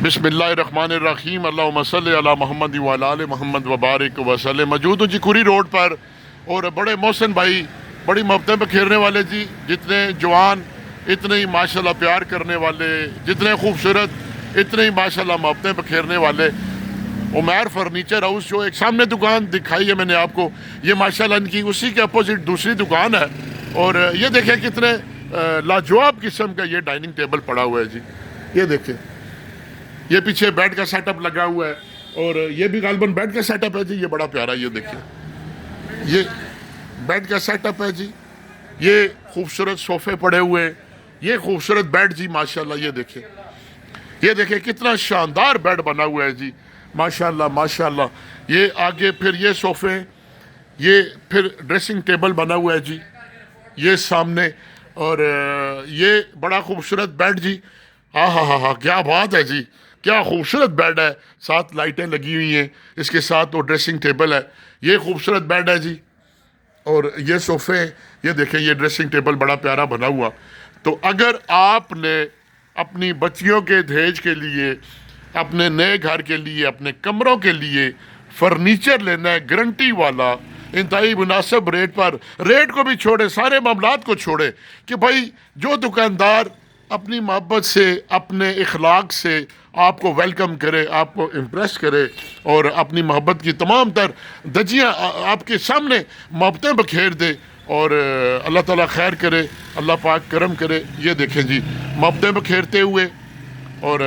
बिस्मिल्लाहिर्रहमानिर्रहीम अल्लाहुम्मा सल्लि अला मोहम्मद व अला आलि मोहम्मद व बारिक वसल्लम। मौजूद हूँ जी कुरी रोड पर, और बड़े मोहसिन भाई, बड़ी मोहब्बतें बखेरने वाले जी, जितने जवान इतने ही माशाल्लाह प्यार करने वाले, जितने खूबसूरत इतने ही माशाल्लाह मोहब्बतें बखेरने वाले उमैर फर्नीचर हाउस। जो एक सामने दुकान दिखाई है मैंने आपको, ये माशाल्लाह इनकी उसी के अपोजिट दूसरी दुकान है। और ये देखें कितने लाजवाब किस्म का ये डाइनिंग टेबल पड़ा हुआ है जी। ये देखें, ये पीछे बेड का सेटअप लगा हुआ है, और ये भी गालबन बेड का सेटअप है जी। ये बड़ा प्यारा, ये देखिए, ये बेड का सेटअप है जी। ये खूबसूरत सोफे पड़े हुए हैं, ये खूबसूरत बेड जी माशाल्लाह। ये देखिए कितना शानदार बेड बना हुआ है जी, माशाल्लाह माशाल्लाह। ये आगे फिर ये सोफे, ये फिर ड्रेसिंग टेबल बना हुआ है जी, ये सामने, और ये बड़ा खूबसूरत बेड जी। हाँ, क्या बात है जी, क्या खूबसूरत बेड है। साथ लाइटें लगी हुई हैं, इसके साथ वो ड्रेसिंग टेबल है। ये खूबसूरत बेड है जी, और ये सोफे, ये देखें, ये ड्रेसिंग टेबल बड़ा प्यारा बना हुआ। तो अगर आपने अपनी बच्चियों के दहेज के लिए, अपने नए घर के लिए, अपने कमरों के लिए फर्नीचर लेना है गारंटी वाला, इंतहाई मुनासिब रेट पर, रेट को भी छोड़े, सारे मामलात को छोड़े, कि भाई जो दुकानदार अपनी मोहब्बत से, अपने इखलाक से आपको वेलकम करे, आपको इम्प्रेस करे, और अपनी मोहब्बत की तमाम तर दजियाँ आपके सामने मोहब्बतें बखेर दे, और अल्लाह ताला खैर करे, अल्लाह पाक करम करे। ये देखें जी, मोहब्बतें बखेरते हुए और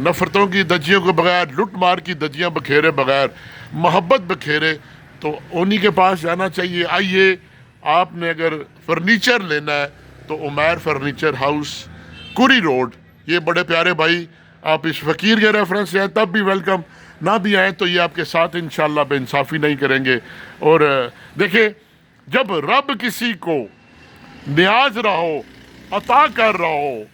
नफ़रतों की दजियों के बगैर, लुट मार की दजियाँ बखेरे बगैर, मोहब्बत बखेरे, तो उन्हीं के पास जाना चाहिए। आइए, आपने अगर फर्नीचर लेना है तो उमैर फर्नीचर हाउस, कुरी रोड। ये बड़े प्यारे भाई, आप इस फ़कीर के रेफरेंस से आए तब भी वेलकम, ना भी आए तो ये आपके साथ इंशाल्लाह बेइंसाफ़ी नहीं करेंगे। और देखिए, जब रब किसी को नियाज रहा हो, अता कर रहा हो,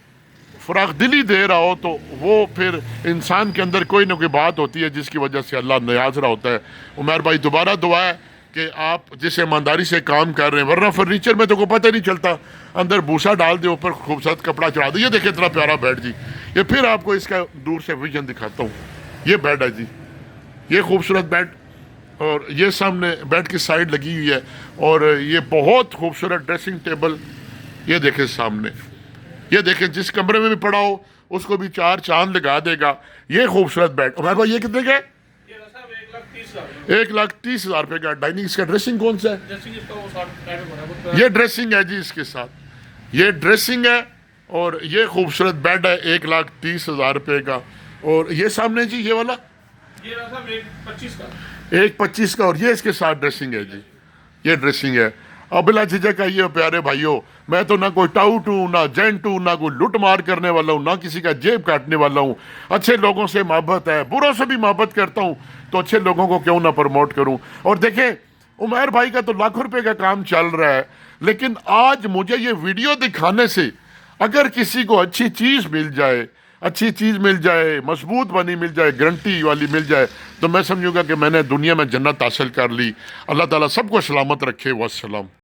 फ़राग़ दिली दे रहा हो, तो वो फिर इंसान के अंदर कोई ना कोई बात होती है जिसकी वजह से अल्लाह नियाज रहा होता है। उमैर भाई, दोबारा दुआ है कि आप जिस ईमानदारी से काम कर रहे हैं, वरना फर्नीचर में तो कोई पता नहीं चलता, अंदर भूसा डाल दे, ऊपर खूबसूरत कपड़ा चढ़ा दे। ये देखिए इतना प्यारा बेड जी। ये फिर आपको इसका दूर से विजन दिखाता हूँ। ये बेड है जी, ये खूबसूरत बेड, और ये सामने बेड की साइड लगी हुई है, और ये बहुत खूबसूरत ड्रेसिंग टेबल। ये देखें सामने, ये देखें, जिस कमरे में भी पड़ा हो उसको भी चार चांद लगा देगा। ये खूबसूरत बेड। और भाई, ये कितने का है? 1,30,000 रुपये का। डाइनिंग, इसका ड्रेसिंग कौन सा है? ये ड्रेसिंग है जी, इसके साथ ये ड्रेसिंग है, और ये खूबसूरत बेड है 1,30,000 रुपये का। और ये सामने जी, ये वाला 1,25,000 का, और ये इसके साथ ड्रेसिंग है जी। ये ड्रेसिंग है। अब बिला झिझक आइए प्यारे भाइयों, मैं तो ना कोई टाउट हूँ, ना जेंट हूँ, ना कोई लुट मार करने वाला हूँ, ना किसी का जेब काटने वाला हूँ। अच्छे लोगों से मोहब्बत है, बुरों से भी मोहब्बत करता हूँ, तो अच्छे लोगों को क्यों ना प्रमोट करूँ। और देखें, उमैर भाई का तो लाखों रुपए का काम चल रहा है, लेकिन आज मुझे ये वीडियो दिखाने से अगर किसी को अच्छी चीज़ मिल जाए, अच्छी चीज़ मिल जाए, मजबूत बनी मिल जाए, गारंटी वाली मिल जाए, तो मैं समझूंगा कि मैंने दुनिया में जन्नत हासिल कर ली। अल्लाह ताला सबको सलामत रखे। वस्सलाम।